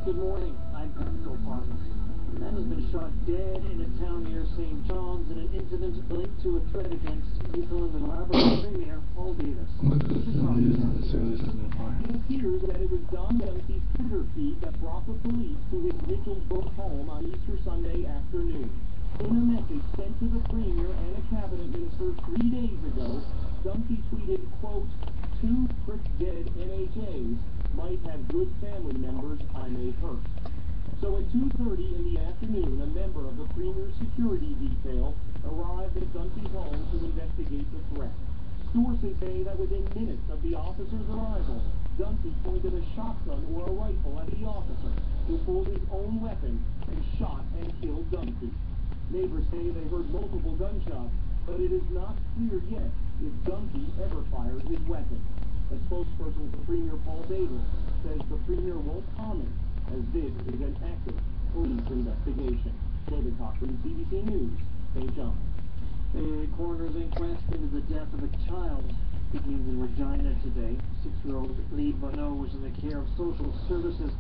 Good morning. I'm Petco Park. A man has been shot dead in a town near St. John's in an incident linked to a threat against Newfoundland and Labrador Premier Paul Davis. It appears that it was Don Dempsey's Twitter feed that brought the police to his Mitchellsburg home on Easter Sunday afternoon. In a message sent to the Premier and a cabinet minister 3 days ago, Dempsey tweeted, quote, "Two prick-dead NHAs might have good family members I may hurt." So at 2:30 in the afternoon, a member of the Premier's security detail arrived at Dempsey's home to investigate the threat. Sources say that within minutes of the officer's arrival, Dempsey pointed a shotgun or a rifle at the officer, who pulled his own weapon and shot and killed Dempsey. Neighbors say they heard multiple gunshots, but it is not clear yet if Dempsey ever fired his weapon. A spokesperson for Premier Paul Davis says the Premier won't comment, as this is an active police investigation. David Cochran, CBC News, St. John. The coroner's inquest into the death of a child begins in Regina today. 6-year-old Lee Bonneau was in the care of social services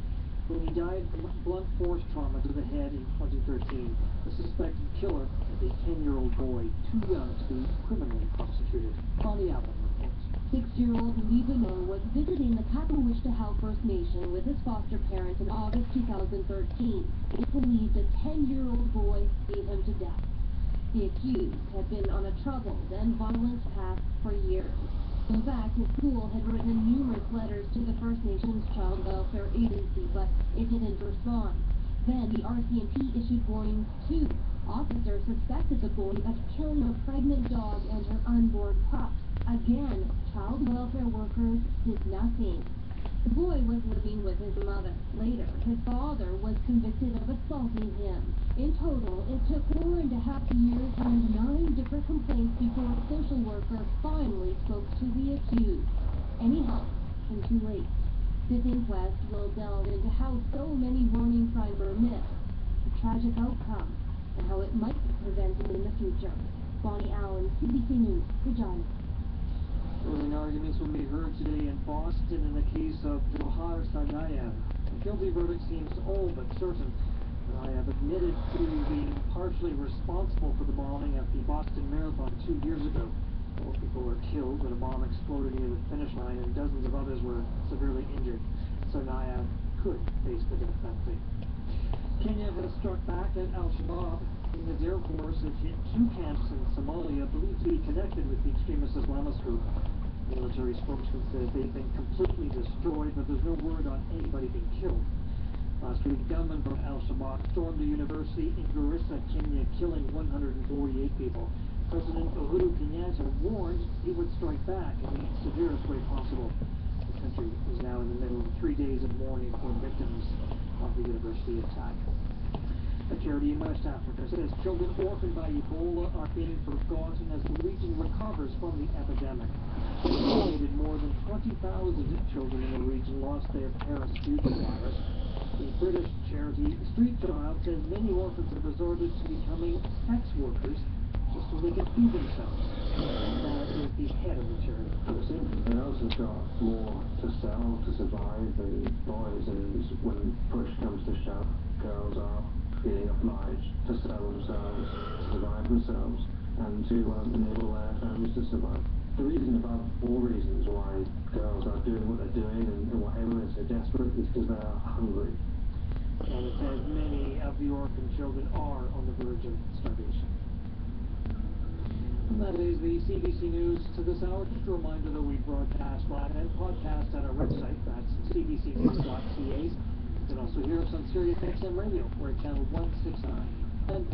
when he died from blunt force trauma to the head in 2013. The suspected killer is a 10-year-old boy, too young to be criminally prosecuted. Bonnie Allen reports. 6-year-old Lee Bonneau was visiting the Kapawishta First Nation with his foster parents in August 2013. It's believed a 10-year-old boy beat him to death. The accused had been on a troubled and violent path for years. In fact, his school had written numerous letters to the First Nations Child Welfare Agency, but it didn't respond. Then the RCMP issued warnings too. Officers suspected the boy of killing a pregnant dog and her unborn pup. Again, child welfare workers did nothing. The boy was living with his mother. Later, his father was convicted of assaulting him. In total, it took 4.5 years and 9 different complaints before a social worker finally spoke to the accused. Any help came too late. This inquest will delve into how so many warning signs were missed, the tragic outcome, and how it might be prevented in the future. Bonnie Allen, CBC News, Regina. Closing arguments will be heard today in Boston in the case of Johar Tsarnaev. The guilty verdict seems all but certain. Tsarnaev admitted to being partially responsible for the bombing of the Boston Marathon 2 years ago. 4 people were killed when a bomb exploded near the finish line, and dozens of others were severely injured. Tsarnaev could face the death penalty. Kenya has struck back at Al-Shabaab. Kenya's Air Force has hit 2 camps in Somalia believed to be connected with the extremist Islamist group. The military spokesman says they've been completely destroyed, but there's no word on anybody being killed. Last week, gunmen from Al-Shabaab stormed a university in Garissa, Kenya, killing 148 people. President Uhuru Kenyatta warned he would strike back in the severest way possible. The country is now in the middle of 3 days of mourning for victims of the university attack. A charity in West Africa says children orphaned by Ebola are being forgotten as the region recovers from the epidemic. Estimated more than 20,000 children in the region lost their parents due to the virus. The British charity Street Child says many orphans have resorted to becoming sex workers just so they can feed themselves. That is the head of the charity. Girls have got more to sell to survive than boys, and when push comes to shove, girls are feeling obliged to sell themselves, to survive themselves, and to enable their families to survive. The reason, about 4 reasons why girls are doing what they're doing and why everyone is so desperate is because they are hungry. And it says many of the orphan children are on the verge of starvation. And that is the CBC News to this hour. Just a reminder that we broadcast live and podcast at our website. That's cbcnews.ca. You can also hear us on Sirius XM Radio. We're at channel 169. And